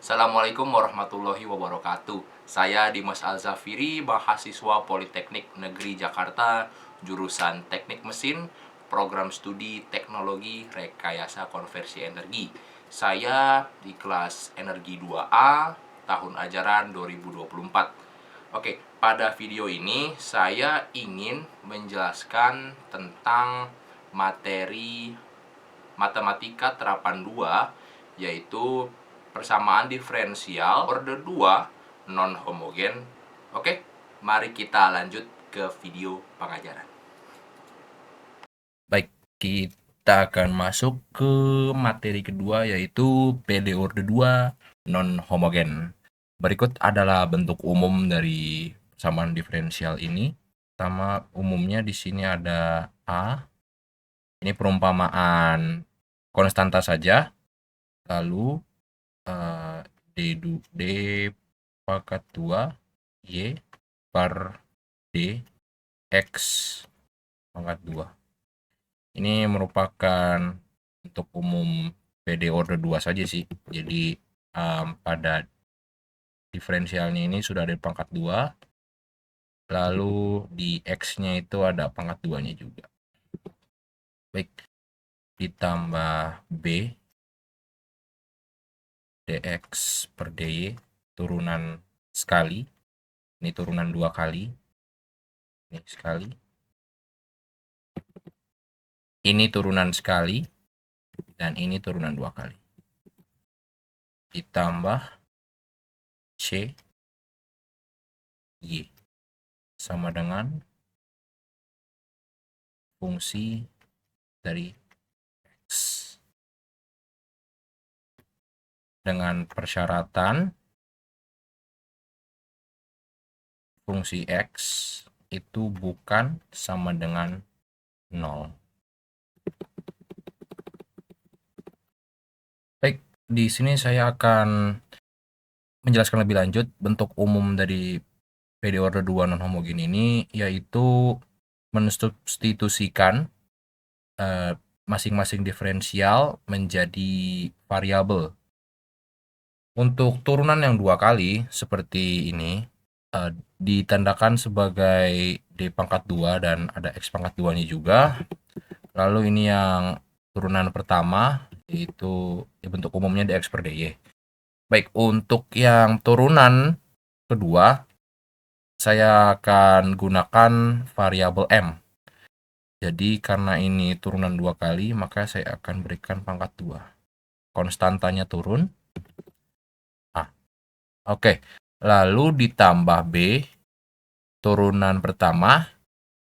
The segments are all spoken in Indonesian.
Assalamualaikum warahmatullahi wabarakatuh. Saya Dimas Alzafiri, mahasiswa Politeknik Negeri Jakarta, jurusan Teknik Mesin, program studi Teknologi Rekayasa Konversi Energi. Saya di kelas Energi 2A, tahun ajaran 2024. Oke, pada video ini saya ingin menjelaskan tentang materi matematika terapan 2, yaitu persamaan diferensial orde 2 non homogen. Oke, mari kita lanjut ke video pengajaran. Baik, kita akan masuk ke materi kedua, yaitu PD orde 2 non homogen. Berikut adalah bentuk umum dari persamaan diferensial ini. Pertama, umumnya di sini ada A. Ini perumpamaan konstanta saja. Lalu D pangkat 2 Y per D X pangkat 2. Ini merupakan untuk umum PD order 2 saja sih. Jadi pada diferensialnya ini sudah ada pangkat 2. Lalu di X-nya itu ada pangkat 2-nya juga. Baik, ditambah B dx per dy turunan sekali, ini turunan 2 kali, ini sekali, ini turunan sekali, dan ini turunan 2 kali, ditambah C Y sama dengan fungsi dari X dengan persyaratan fungsi X itu bukan sama dengan 0. Baik, di sini saya akan menjelaskan lebih lanjut bentuk umum dari PD order 2 non homogen ini, yaitu mensubstitusikan masing-masing diferensial menjadi variabel. Untuk turunan yang 2 kali seperti ini ditandakan sebagai D pangkat 2 dan ada X pangkat 2-nya juga. Lalu ini yang turunan pertama, yaitu bentuk umumnya dx per dy. Baik, untuk yang turunan kedua saya akan gunakan variabel M. Jadi karena ini turunan 2 kali, maka saya akan berikan pangkat 2. Konstantanya turun. Oke, lalu ditambah B turunan pertama,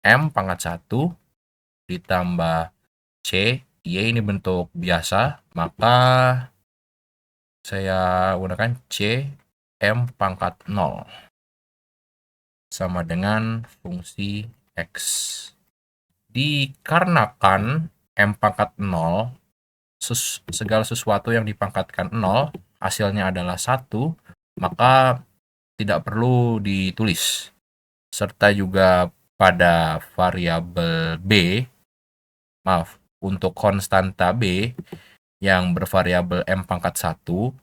M pangkat 1, ditambah C, Y ini bentuk biasa, maka saya gunakan C M pangkat 0 sama dengan fungsi X. Dikarenakan M pangkat 0, segala sesuatu yang dipangkatkan 0 hasilnya adalah 1, maka tidak perlu ditulis. Serta juga pada variabel B, untuk konstanta B yang bervariabel M pangkat 1,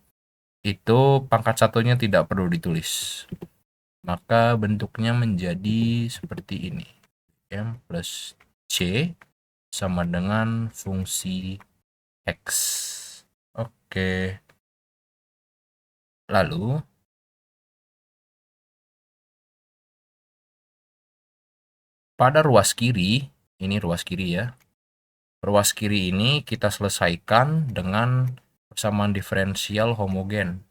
itu pangkat 1-nya tidak perlu ditulis. Maka bentuknya menjadi seperti ini. M plus C sama dengan fungsi X. Oke. Lalu pada ruas kiri, ini ruas kiri ya. Ruas kiri ini kita selesaikan dengan persamaan diferensial homogen.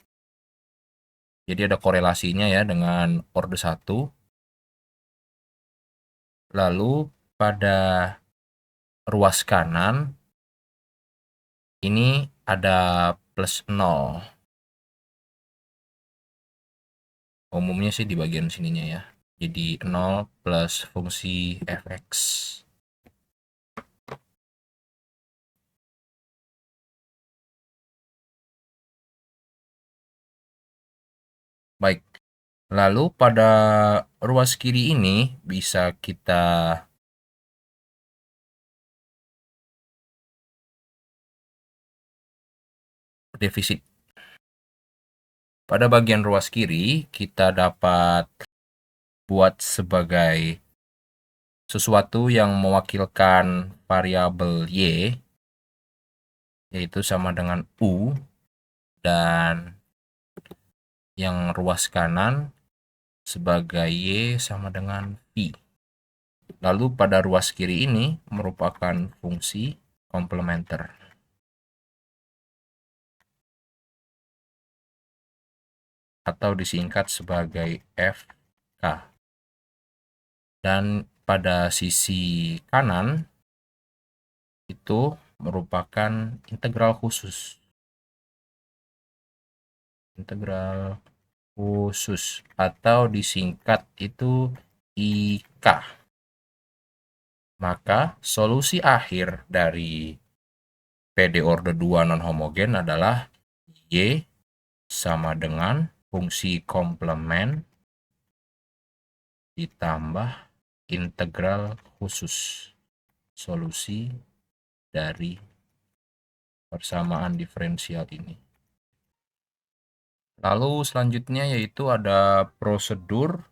Jadi ada korelasinya ya dengan orde 1. Lalu pada ruas kanan ini ada plus 0. Umumnya sih di bagian sininya ya. Jadi 0 plus fungsi fx. Baik, lalu pada ruas kiri ini bisa kita defisit. Pada bagian ruas kiri, kita dapat buat sebagai sesuatu yang mewakilkan variabel Y, yaitu sama dengan U, dan yang ruas kanan sebagai Y sama dengan V. Lalu pada ruas kiri ini merupakan fungsi komplementer atau disingkat sebagai FK. Dan pada sisi kanan itu merupakan integral khusus. Integral khusus atau disingkat itu IK. Maka solusi akhir dari PD order 2 non-homogen adalah Y sama dengan fungsi komplement ditambah integral khusus solusi dari persamaan diferensial ini. Lalu selanjutnya yaitu ada prosedur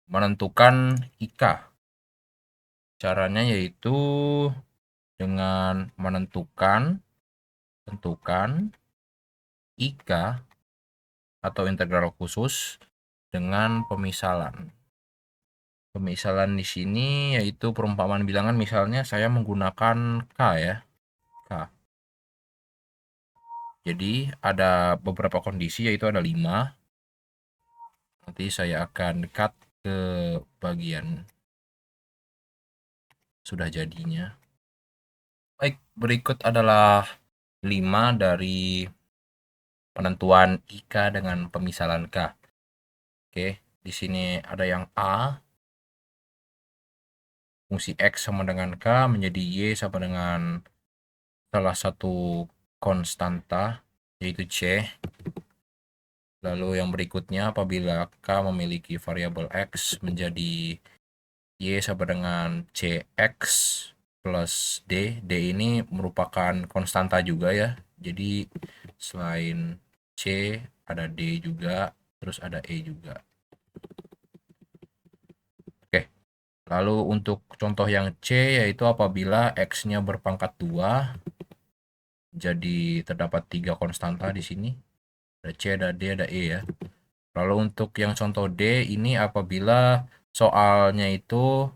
menentukan IK. Caranya yaitu dengan tentukan IK atau integral khusus dengan pemisalan. Pemisalan di sini yaitu perumpamaan bilangan, misalnya saya menggunakan K ya. K. Jadi ada beberapa kondisi yaitu ada 5. Nanti saya akan cut ke bagian sudah jadinya. Baik, berikut adalah 5 dari penentuan IK dengan pemisalan K. Oke, di sini ada yang A, fungsi X sama dengan K menjadi Y sama dengan salah satu konstanta yaitu C. Lalu yang berikutnya apabila K memiliki variabel X menjadi Y sama dengan CX plus D. D ini merupakan konstanta juga ya. Jadi selain C ada D juga, terus ada E juga. Oke. Lalu untuk contoh yang C yaitu apabila X-nya berpangkat 2, jadi terdapat 3 konstanta di sini. Ada C, ada D, ada E ya. Lalu untuk yang contoh D ini apabila soalnya itu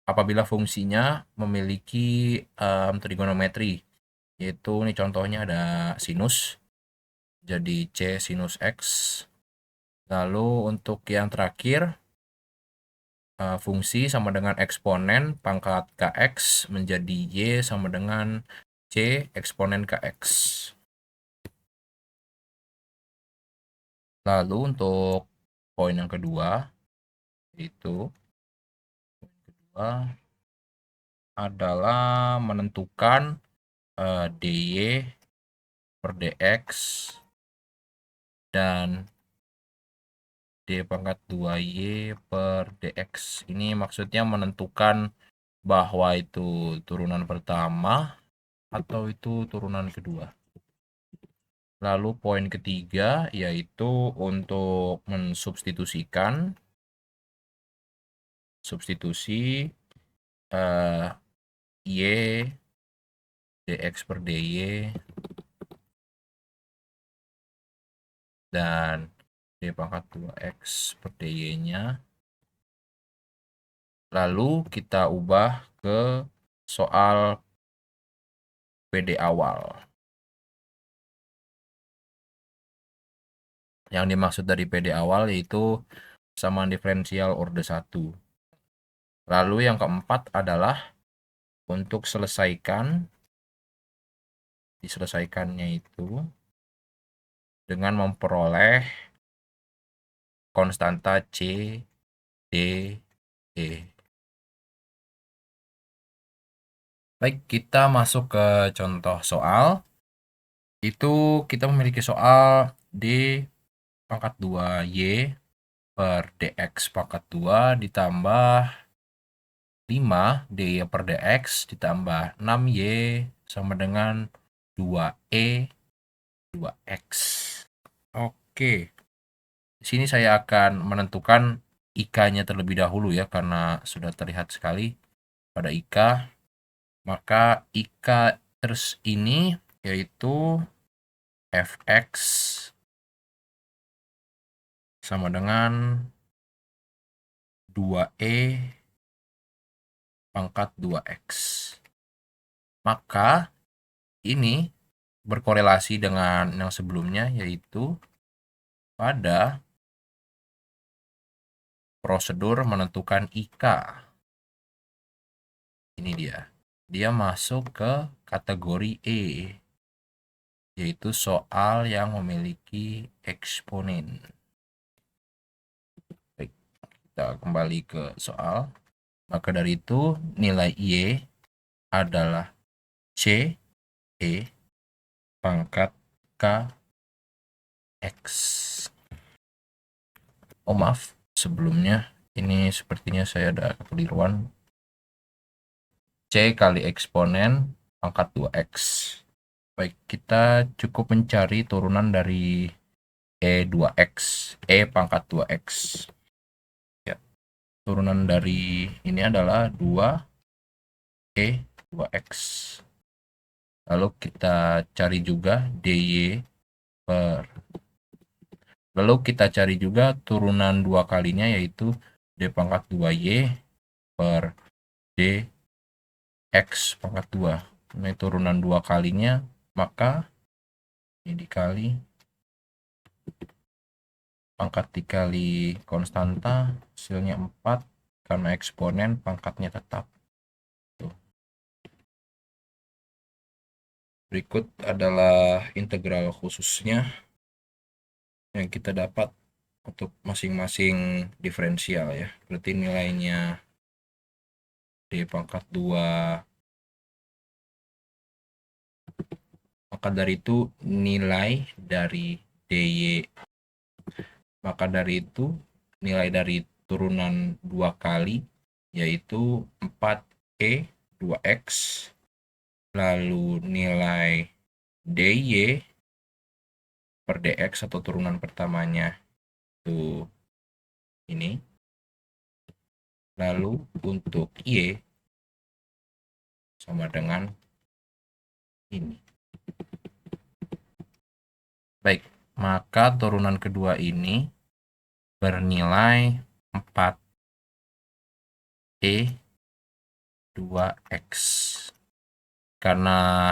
apabila fungsinya memiliki trigonometri, yaitu ini contohnya ada sinus, jadi C sinus X. Lalu untuk yang terakhir fungsi sama dengan eksponen pangkat Kx menjadi Y sama dengan C eksponen Kx. Lalu untuk poin yang kedua itu adalah menentukan dy per dx dan d pangkat 2y per dx. Ini maksudnya menentukan bahwa itu turunan pertama atau itu turunan kedua. Lalu poin ketiga yaitu untuk mensubstitusikan substitusi y dx per dy dan d pangkat 2x per dy-nya. Lalu kita ubah ke soal PD awal. Yang dimaksud dari PD awal yaitu persamaan diferensial orde 1. Lalu yang keempat adalah untuk diselesaikannya itu dengan memperoleh konstanta C, D, E. Baik, kita masuk ke contoh soal. Itu kita memiliki soal D pangkat 2Y per DX pangkat 2 ditambah 5 D per DX ditambah 6Y sama dengan 2E 2X. Oke, di sini saya akan menentukan IK-nya terlebih dahulu ya, karena sudah terlihat sekali pada IK. Maka IK terus ini yaitu Fx sama dengan 2E pangkat 2x. Maka ini berkorelasi dengan yang sebelumnya, yaitu pada prosedur menentukan IK. Ini dia masuk ke kategori E, yaitu soal yang memiliki eksponen. Baik, kita kembali ke soal. Maka dari itu nilai Y adalah C E pangkat K X. Oh maaf, sebelumnya ini sepertinya saya ada kekeliruan. C kali eksponen pangkat 2X. Baik, kita cukup mencari turunan dari E2X, E pangkat 2X. Ya, turunan dari ini adalah 2E2X. Lalu kita cari juga DY per. Lalu kita cari juga turunan dua kalinya, yaitu D pangkat 2Y per D X pangkat 2. Ini turunan dua kalinya, maka ini dikali pangkat dikali konstanta, hasilnya 4, karena eksponen pangkatnya tetap. Tuh. Berikut adalah integral khususnya yang kita dapat untuk masing-masing diferensial ya. Berarti nilainya D pangkat 2. Maka dari itu nilai dari DY, maka dari itu nilai dari turunan dua kali yaitu 4E 2X, lalu nilai DY per DX atau turunan pertamanya itu ini, lalu untuk Y sama dengan ini. Baik, maka turunan kedua ini bernilai 4E 2X. Karena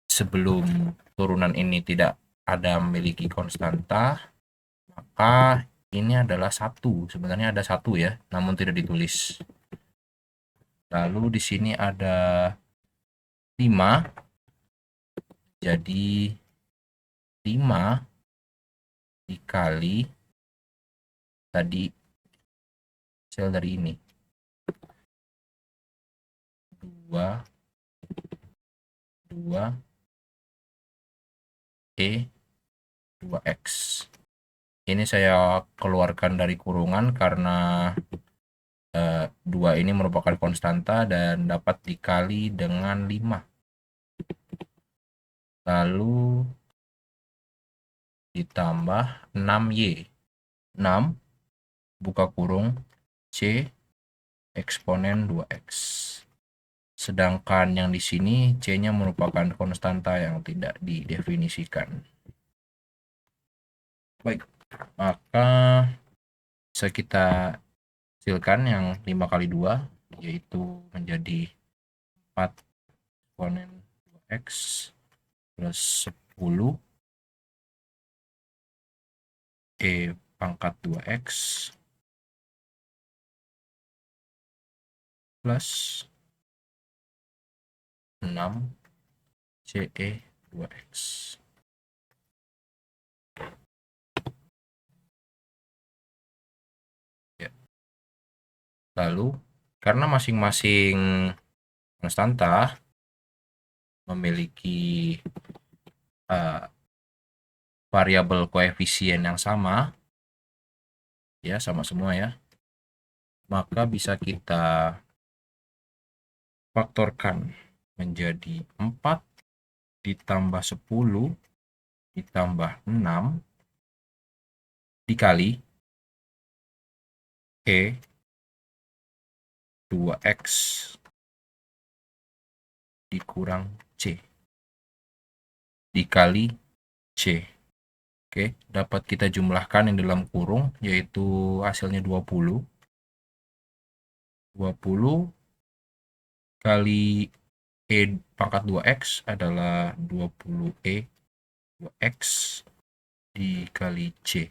sebelum turunan ini tidak ada memiliki konstanta, maka ini adalah 1. Sebenarnya ada 1 ya, namun tidak ditulis. Lalu di sini ada 5. Jadi 5 dikali tadi sel dari ini 2 E 2X. Ini saya keluarkan dari kurungan karena 2 ini merupakan konstanta dan dapat dikali dengan 5. Lalu ditambah 6Y. 6 buka kurung C eksponen 2X. Sedangkan yang di sini C-nya merupakan konstanta yang tidak didefinisikan. Baik, maka bisa kita hasilkan yang 5 kali 2, yaitu menjadi 4 eksponen 2X plus 10 E pangkat 2X plus 6 CE 2X. Ya. Lalu, karena masing-masing konstanta memiliki variabel koefisien yang sama, ya sama semua ya, maka bisa kita faktorkan menjadi 4 ditambah 10 ditambah 6 dikali E 2X dikurang C dikali C. Oke, dapat kita jumlahkan yang dalam kurung, yaitu hasilnya 20. 20 kali E pangkat 2X adalah 20E 2X dikali C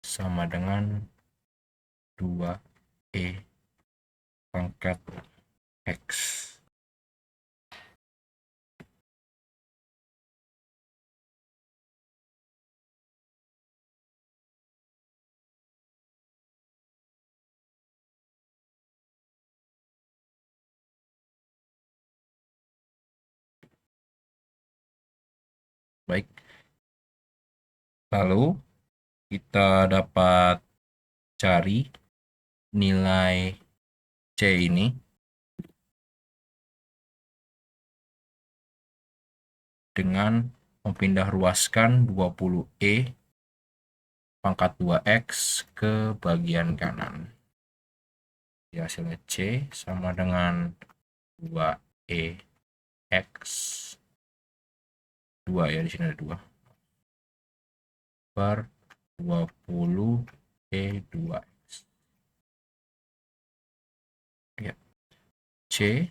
sama dengan 2E pangkat X. Baik, lalu kita dapat cari nilai C ini dengan memindah ruaskan 20E pangkat 2X ke bagian kanan. Jadi hasilnya C sama dengan 2EX. 2 ya, di sini ada 2. Per 20E2X. Ya. C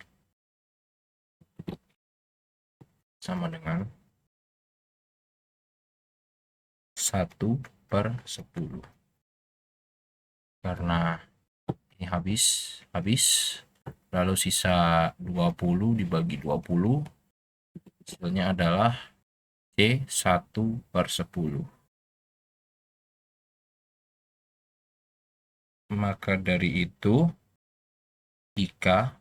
sama dengan 1/10. Karena ini habis, lalu sisa 20 dibagi 20, hasilnya adalah C 1/10. Maka dari itu jika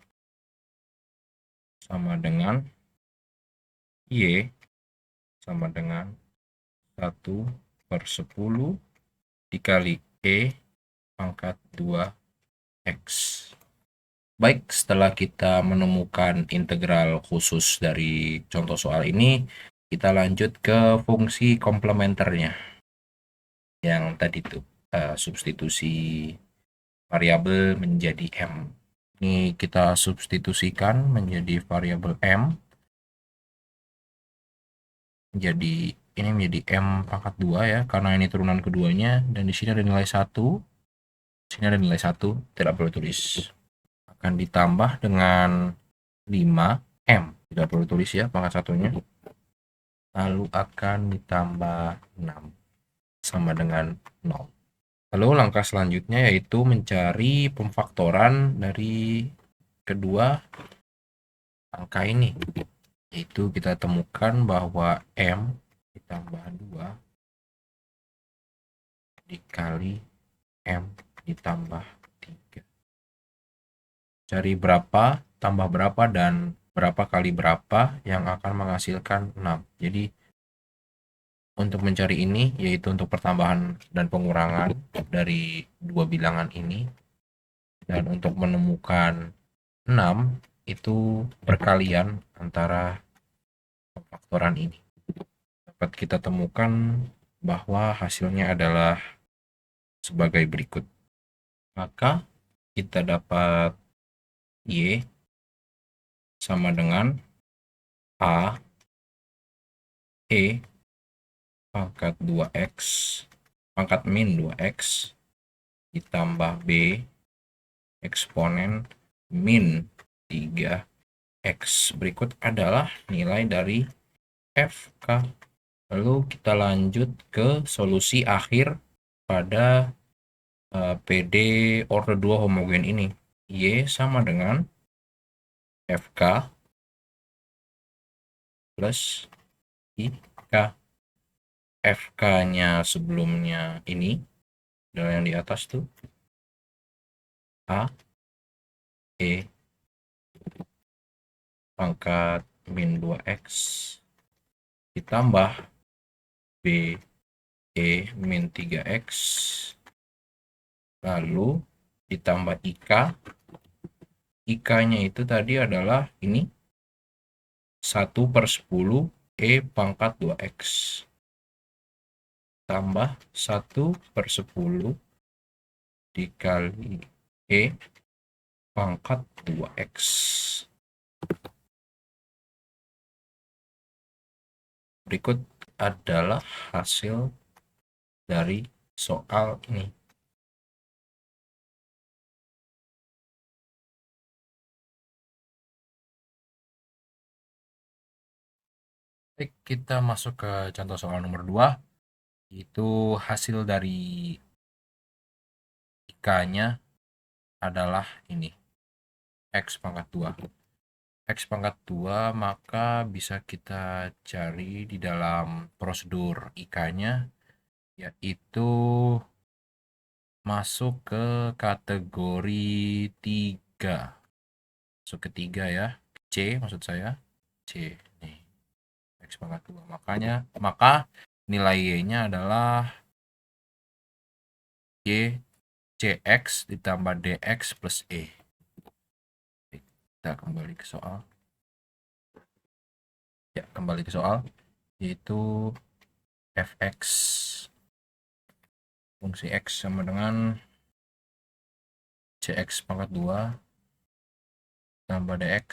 sama dengan Y sama dengan 1/10 dikali E pangkat 2X. Baik, setelah kita menemukan integral khusus dari contoh soal ini, kita lanjut ke fungsi komplementernya. Yang tadi tuh, substitusi variabel menjadi M. Ini kita substitusikan menjadi variabel M. Jadi ini menjadi M pangkat 2 ya, karena ini turunan keduanya, dan di sini ada nilai 1. Sini ada nilai 1, tidak perlu tulis. Akan ditambah dengan 5M, tidak perlu tulis ya pangkat satunya. Lalu akan ditambah 6 sama dengan 0. Lalu langkah selanjutnya yaitu mencari pemfaktoran dari kedua angka ini. Yaitu kita temukan bahwa M ditambah 2 dikali M ditambah 3. Cari berapa tambah berapa dan berapa kali berapa yang akan menghasilkan 6. Jadi untuk mencari ini, yaitu untuk pertambahan dan pengurangan dari dua bilangan ini. Dan untuk menemukan 6, itu perkalian antara faktoran ini. Dapat kita temukan bahwa hasilnya adalah sebagai berikut. Maka kita dapat Y sama dengan A E pangkat 2X pangkat min 2X ditambah B eksponen min 3X. Berikut adalah nilai dari FK. Lalu kita lanjut ke solusi akhir pada PD order 2 homogen ini. Y sama dengan FK plus IK. FK-nya sebelumnya ini adalah yang di atas tuh, A E pangkat min 2X ditambah B E min 3X lalu ditambah IK. IK-nya itu tadi adalah ini 1/10 E pangkat 2X. tambah 1/10 dikali E pangkat 2X. Berikut adalah hasil dari soal ini. Baik, kita masuk ke contoh soal nomor 2. Itu hasil dari IK-nya adalah ini, X pangkat 2. X pangkat 2 maka bisa kita cari di dalam prosedur IK-nya, yaitu masuk ke kategori 3. Masuk ke 3 ya. C maksud saya. C. Nih. X pangkat 2. Maka nilai Y-nya adalah Y CX ditambah DX plus E. Kita kembali ke soal. Ya, kembali ke soal. Yaitu fx fungsi x sama dengan cx pangkat 2 tambah dx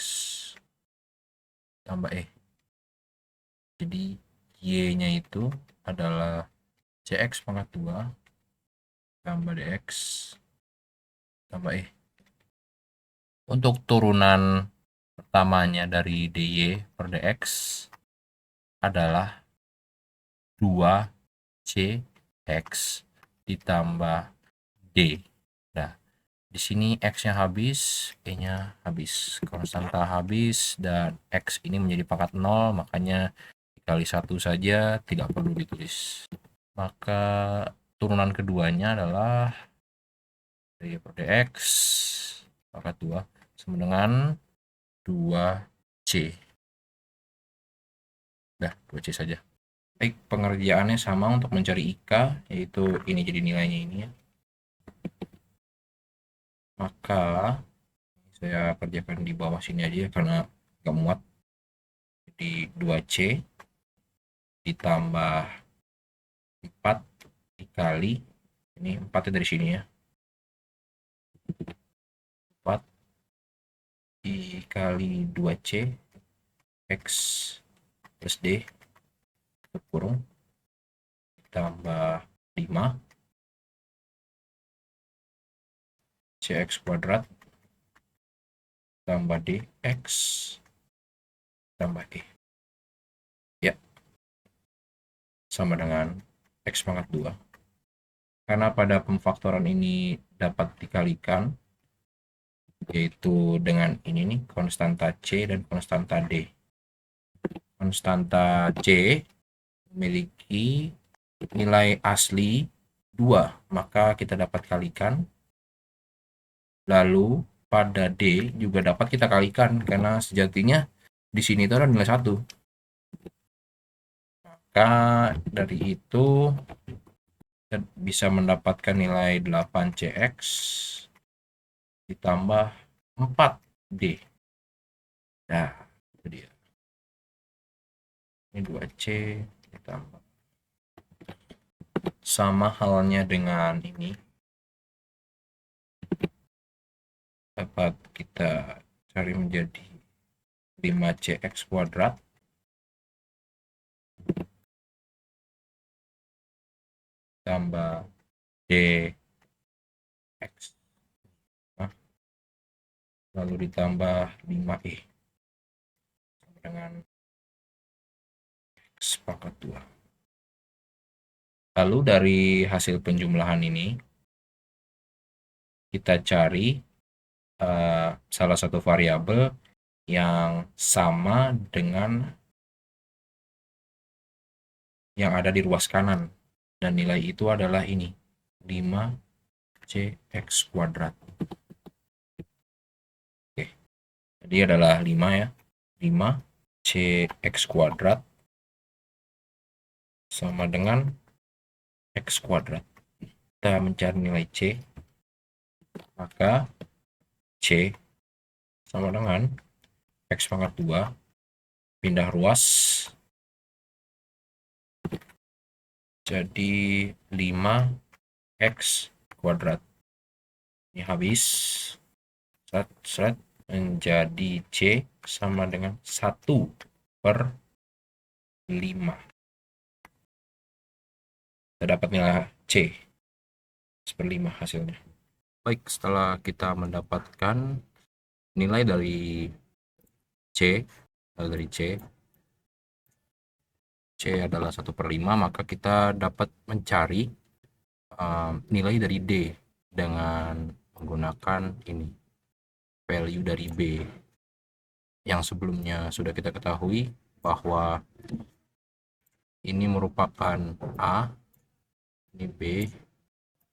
tambah e. Jadi y-nya itu adalah cx pangkat 2 tambah dx tambah e. Untuk turunan pertamanya dari dy per dx adalah 2cx ditambah d. Nah, di sini x-nya habis, e-nya habis, konstanta habis, dan x ini menjadi pangkat 0, makanya dikali 1 saja, tidak perlu ditulis. Maka turunan keduanya adalah dy per dx pangkat 2 sama dengan 2c. Dah, 2c saja. Baik, pengerjaannya sama untuk mencari IK, yaitu ini jadi nilainya ini ya. Maka saya kerjakan di bawah sini aja karena nggak muat. Jadi 2C ditambah 4 dikali, ini 4 dari sini ya, 4 dikali 2C X plus D kurung ditambah 5 CX kuadrat tambah DX tambah E. Ya, sama dengan X pangkat 2. Karena pada pemfaktoran ini dapat dikalikan, yaitu dengan ini nih, konstanta C dan konstanta D. Konstanta C memiliki nilai asli 2, maka kita dapat kalikan. Lalu pada D juga dapat kita kalikan karena sejatinya di sini itu ada nilai 1. Maka dari itu kita bisa mendapatkan nilai 8CX ditambah 4D. Nah, itu dia. Ini 2C ditambah. Sama halnya dengan ini. Dapat kita cari menjadi 5CX kuadrat tambah DX. Nah, lalu ditambah 5E dengan X pangkat 2. Lalu dari hasil penjumlahan ini kita cari salah satu variabel yang sama dengan yang ada di ruas kanan, dan nilai itu adalah ini, 5CX kuadrat. Oke, jadi adalah 5 ya, 5CX kuadrat sama dengan X kuadrat. Kita mencari nilai C, maka C sama dengan X pangkat 2, pindah ruas, jadi 5x kuadrat. Ini habis. Seret menjadi C sama dengan 1/5. Kita dapat nilai C 1/5 hasilnya. Baik, setelah kita mendapatkan nilai dari C adalah 1/5, maka kita dapat mencari nilai dari D dengan menggunakan ini, value dari B yang sebelumnya sudah kita ketahui bahwa ini merupakan A, ini B,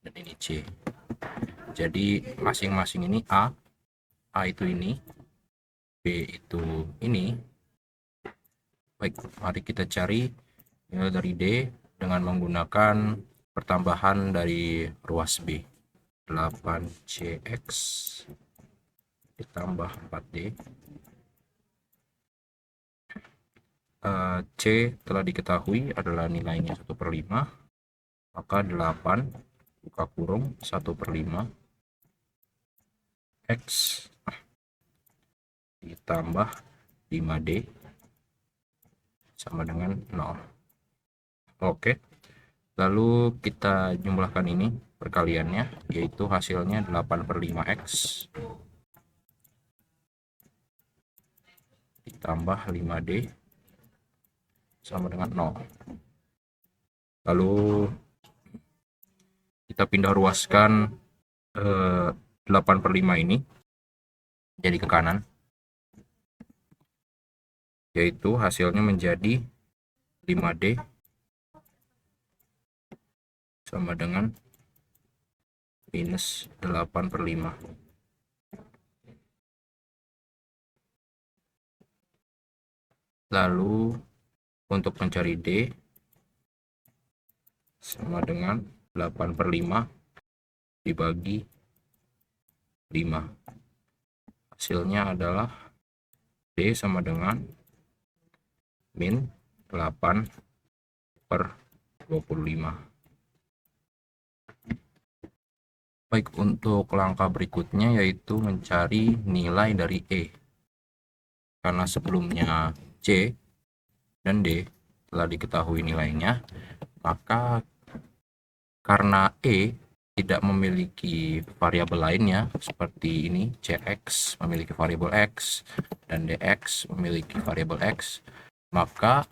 dan ini C. Jadi masing-masing ini A itu ini, B itu ini. Baik, mari kita cari nilai dari D dengan menggunakan pertambahan dari ruas B. 8CX ditambah 4D. C telah diketahui adalah nilainya 1/5, maka 8 buka kurung 1/5 X ditambah 5D sama dengan 0. Oke, lalu kita jumlahkan ini perkaliannya, yaitu hasilnya 8/5X ditambah 5D sama dengan 0. Lalu kita pindah ruaskan 8/5 ini jadi ke kanan, yaitu hasilnya menjadi 5D sama dengan minus 8/5. Lalu untuk mencari D sama dengan 8/5 dibagi 5. Hasilnya adalah D sama dengan min 8/25. Baik, untuk langkah berikutnya yaitu mencari nilai dari E. Karena sebelumnya C dan D telah diketahui nilainya, maka karena E tidak memiliki variabel lainnya seperti ini, CX memiliki variabel X dan DX memiliki variabel X, maka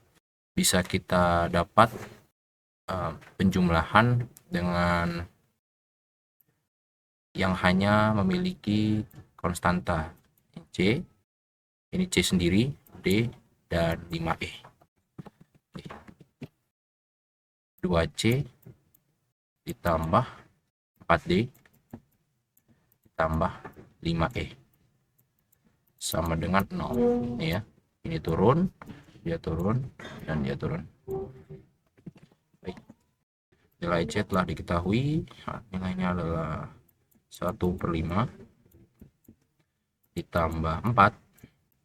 bisa kita dapat penjumlahan dengan yang hanya memiliki konstanta C, ini C sendiri, D, dan 5E. 2C ditambah 4D ditambah 5E sama dengan 0. Ini ya, ini turun, dia turun, dan dia turun. Baik, nilai C telah diketahui, nilainya adalah 1/5 ditambah 4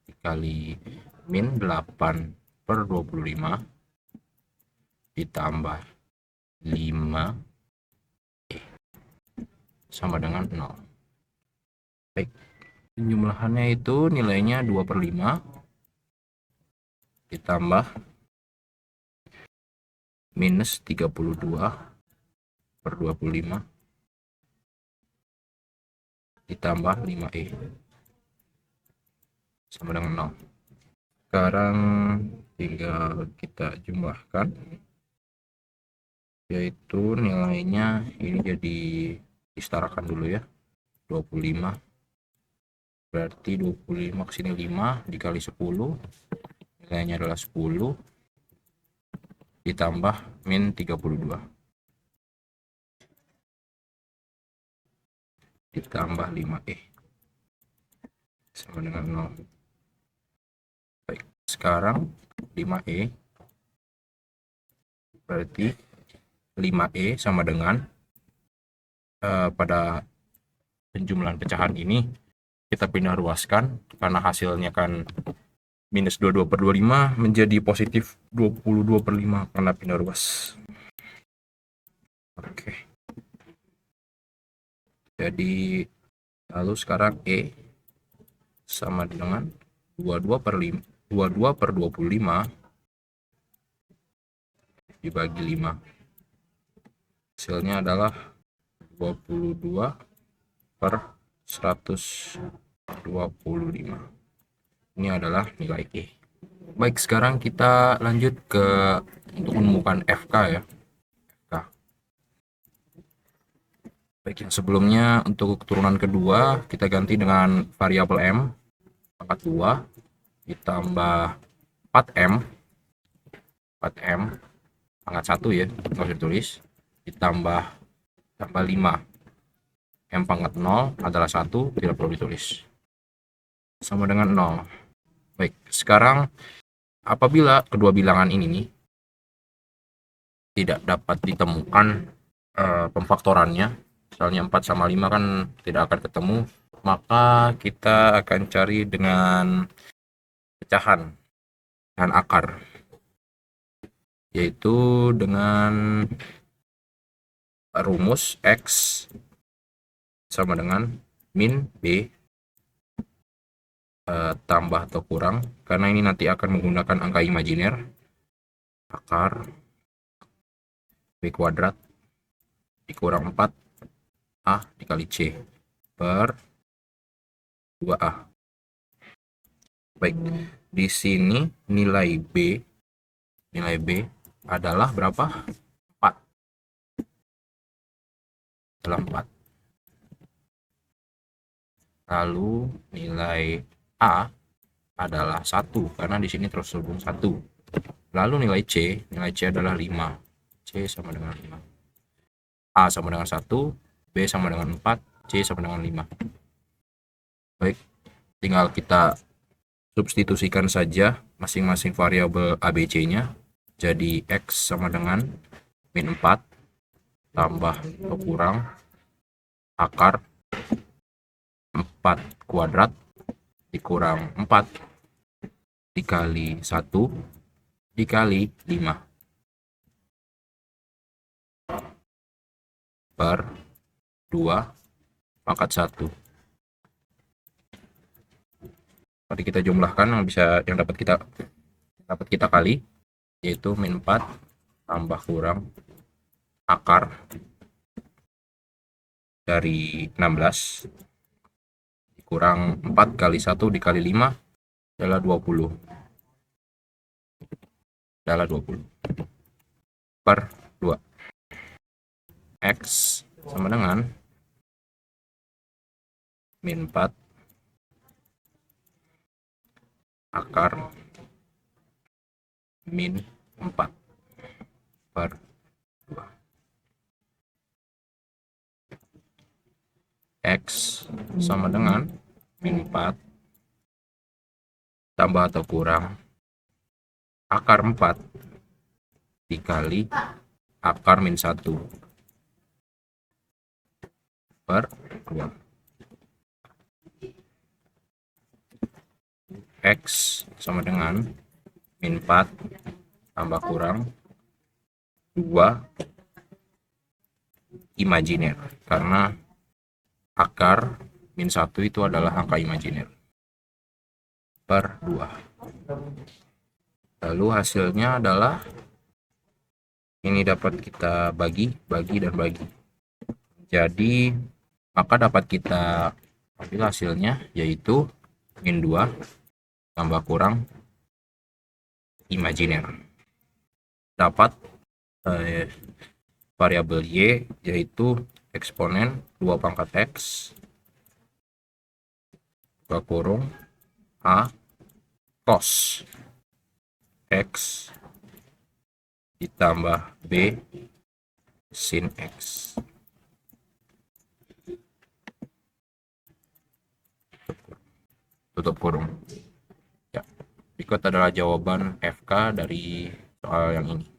dikali min 8/25 ditambah 5 sama dengan 0. Baik, penjumlahannya itu nilainya 2/5 ditambah minus 32/25 ditambah 5E sama dengan 0. Sekarang tinggal kita jumlahkan, yaitu nilainya ini jadi disetarakan dulu ya, 25 berarti 25 kesini 5 dikali 10, nilainya adalah 10 ditambah min 32 ditambah 5E sama dengan 0. Baik, sekarang 5E berarti 5E sama dengan pada penjumlahan pecahan ini kita pindah ruaskan karena hasilnya kan minus 22/25 menjadi positif 22/5 karena pindah ruas. Oke. Jadi lalu sekarang E sama dengan 22 per 5, 22 per 25 dibagi 5. Hasilnya adalah 22 per 125. Ini adalah nilai E. Baik, sekarang kita lanjut ke untuk menemukan FK ya. FK. Baik, yang sebelumnya untuk turunan kedua kita ganti dengan variabel M pangkat 2 ditambah 4M 4M pangkat 1 ya, nggak usah ditulis, ditambah 5 M pangkat 0 adalah 1, tidak perlu ditulis, sama dengan 0. Baik, sekarang apabila kedua bilangan ini nih tidak dapat ditemukan pemfaktorannya, misalnya 4 sama 5 kan tidak akan ketemu, maka kita akan cari dengan pecahan dan akar, yaitu dengan rumus X sama dengan min B tambah atau kurang, karena ini nanti akan menggunakan angka imajiner, akar B kuadrat dikurang 4A dikali C per 2A. Baik, di sini nilai B adalah berapa? 4. Adalah 4. Lalu nilai A adalah 1 karena di sini terhubung 1. Lalu nilai C adalah 5. C sama dengan 5. A sama dengan 1, B sama dengan 4, C sama dengan 5. Baik, tinggal kita substitusikan saja masing-masing variabel ABC-nya. Jadi X sama dengan min 4 tambah atau kurang akar 4 kuadrat dikurang 4 dikali 1 dikali 5 per 2 pangkat 1. Tadi kita jumlahkan yang dapat kita kali, yaitu min 4 tambah kurang akar dari 16 dikurang 4 kali 1 dikali 5 adalah 20 per 2. X sama dengan min 4 akar min 4 per 2. X sama dengan min 4 tambah atau kurang akar 4 dikali akar min 1 per 2. X sama dengan min 4 tambah kurang 2 imajiner, karena akar min 1 itu adalah angka imajiner, per 2. Lalu hasilnya adalah ini dapat kita bagi. Jadi maka dapat kita ambil hasilnya, yaitu min 2 tambah kurang imajiner. Dapat variabel Y, yaitu eksponen 2 pangkat X buka kurung A cos X ditambah B sin X. Tutup kurung. Ya, berikut adalah jawaban FK dari soal yang ini.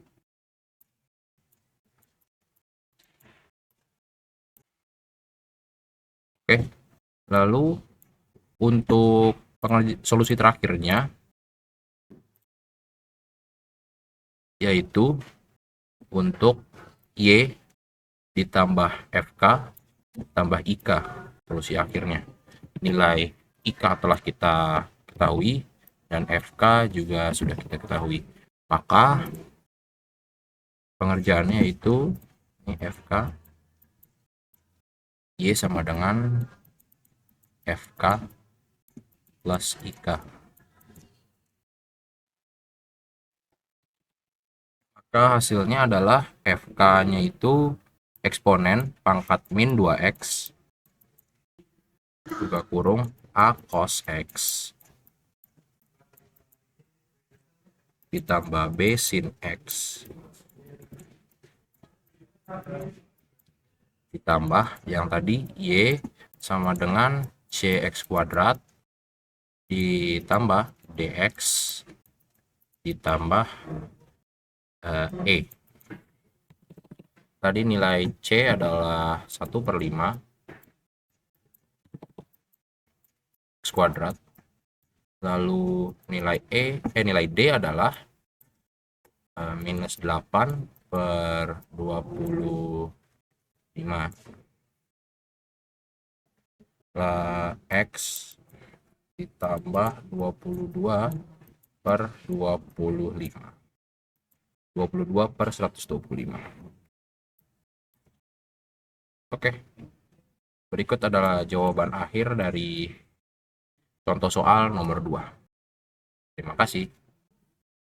Oke, lalu untuk solusi terakhirnya, yaitu untuk Y ditambah FK tambah IK solusi akhirnya. Nilai IK telah kita ketahui dan FK juga sudah kita ketahui. Maka pengerjaannya itu ini FK Y sama dengan FK plus IK. Maka hasilnya adalah FK-nya itu eksponen pangkat min 2X buka kurung A cos X ditambah B sin X ditambah yang tadi Y sama dengan CX kuadrat ditambah DX ditambah E. Tadi nilai C adalah 1/5 X kuadrat. Lalu nilai nilai D adalah minus 8/25 X ditambah 22/25 22/125. Oke, berikut adalah jawaban akhir dari contoh soal nomor 2. Terima kasih.